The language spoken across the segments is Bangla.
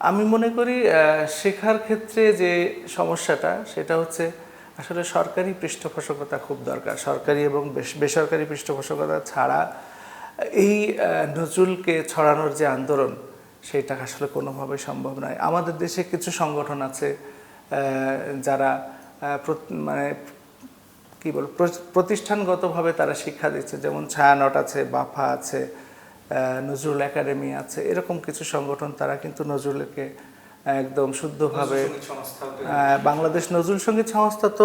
আমি মনে করি শেখার ক্ষেত্রে যে সমস্যাটা সেটা হচ্ছে আসলে সরকারি পৃষ্ঠপোষকতা খুব দরকার। সরকারি এবং বেসরকারি পৃষ্ঠপোষকতা ছাড়া এই নজরুলকে ছড়ানোর যে আন্দোলন সেটা আসলে কোনোভাবেই সম্ভব নয়। আমাদের দেশে কিছু সংগঠন আছে যারা মানে কী বল প্রতিষ্ঠানগতভাবে তারা শিক্ষা দিচ্ছে, যেমন ছায়ানট আছে, বাফা আছে, নজরুল একাডেমি আছে, এরকম কিছু সংগঠন তারা কিন্তু নজরুলকে একদম শুদ্ধভাবে বাংলাদেশ নজরুল সঙ্গীত সংস্থা তো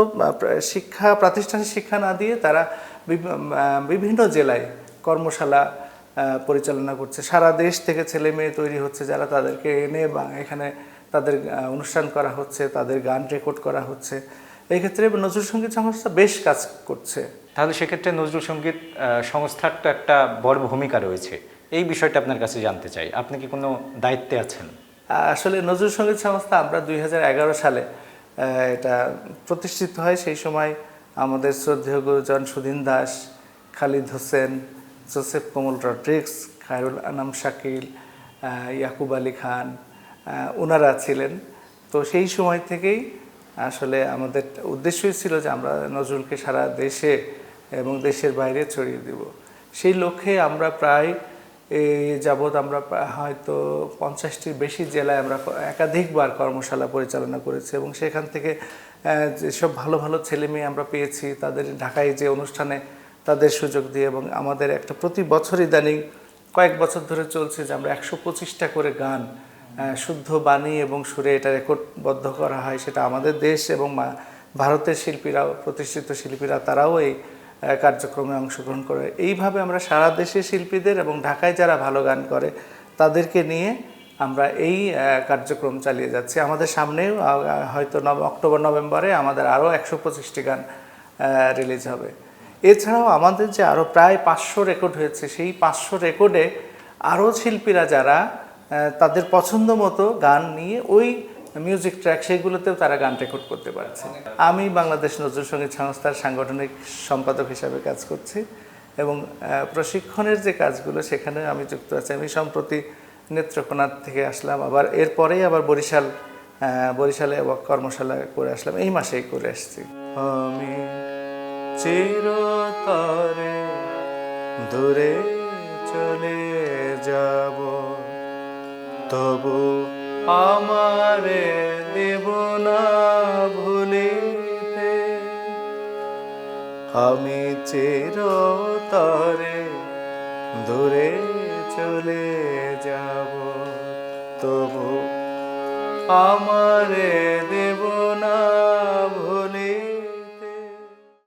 প্রাতিষ্ঠানিক শিক্ষা না দিয়ে তারা বিভিন্ন জেলায় কর্মশালা পরিচালনা করছে। সারা দেশ থেকে ছেলে মেয়ে তৈরি হচ্ছে যারা তাদেরকে এনে এখানে তাদের অনুষ্ঠান করা হচ্ছে, তাদের গান রেকর্ড করা হচ্ছে। এই ক্ষেত্রে নজরুল সঙ্গীত সংস্থা বেশ কাজ করছে। তাহলে সেক্ষেত্রে নজরুল সঙ্গীত সংস্থার তো একটা বড় ভূমিকা রয়েছে। এই বিষয়টা আপনার কাছে জানতে চাই, আপনি কি কোনো দায়িত্বে আছেন? আসলে নজরুল সঙ্গীত সংস্থা আমরা 2011 সালে এটা প্রতিষ্ঠিত হয়। সেই সময় আমাদের শ্রদ্ধেয় গুরুজন সুধীন দাস, খালিদ হোসেন, জোসেফ কমল রড্রিক্স, খায়রুল আনাম শাকিল, ইয়াকুব আলী খান ওনারা ছিলেন। তো সেই সময় থেকেই আসলে আমাদের উদ্দেশ্যই ছিল যে আমরা নজরুলকে সারা দেশে এবং দেশের বাইরে ছড়িয়ে দেব। সেই লক্ষ্যে আমরা প্রায় যাবৎ আমরা হয়তো 50টির বেশি জেলায় আমরা একাধিকবার কর্মশালা পরিচালনা করেছি এবং সেখান থেকে যেসব ভালো ভালো ছেলে মেয়ে আমরা পেয়েছি তাদের ঢাকায় যে অনুষ্ঠানে তাদের সুযোগ দিয়ে, এবং আমাদের একটা প্রতি বছর ইদানিং কয়েক বছর ধরে চলছে যে আমরা 125টা করে গান শুদ্ধ বাণী এবং সুরে এটা রেকর্ডবদ্ধ করা হয়। সেটা আমাদের দেশ এবং ভারতের শিল্পীরাও, প্রতিষ্ঠিত শিল্পীরা তারাও এই কার্যক্রমে অংশগ্রহণ করে। এইভাবে আমরা সারা দেশের শিল্পীদের এবং ঢাকায় যারা ভালো গান করে তাদেরকে নিয়ে আমরা এই কার্যক্রম চালিয়ে যাচ্ছি। আমাদের সামনেও হয়তো অক্টোবর নভেম্বরে আমাদের আরও 125টি গান রিলিজ হবে। এছাড়াও আমাদের যে আরও প্রায় 500 রেকর্ড হয়েছে, সেই 500 রেকর্ডে আরও শিল্পীরা যারা তাদের পছন্দ মতো গান নিয়ে ওই মিউজিক ট্র্যাক সেইগুলোতেও তারা গান রেকর্ড করতে পারছে। আমি বাংলাদেশ নজরুল সঙ্গীত সংস্থার সাংগঠনিক সম্পাদক হিসাবে কাজ করছি এবং প্রশিক্ষণের যে কাজগুলো সেখানে আমি যুক্ত আছি। আমি সম্প্রতি নেত্রকোনা থেকে আসলাম, আবার এরপরেই আবার বরিশালে কর্মশালা করে আসলাম, এই মাসেই করে আসছি। আমি চিরতরে দূরে চলে যাব, তবু আমারে দেব না ভুলিতে। আমি চিরতরে দূরে চলে যাব, তবু আমারে দেব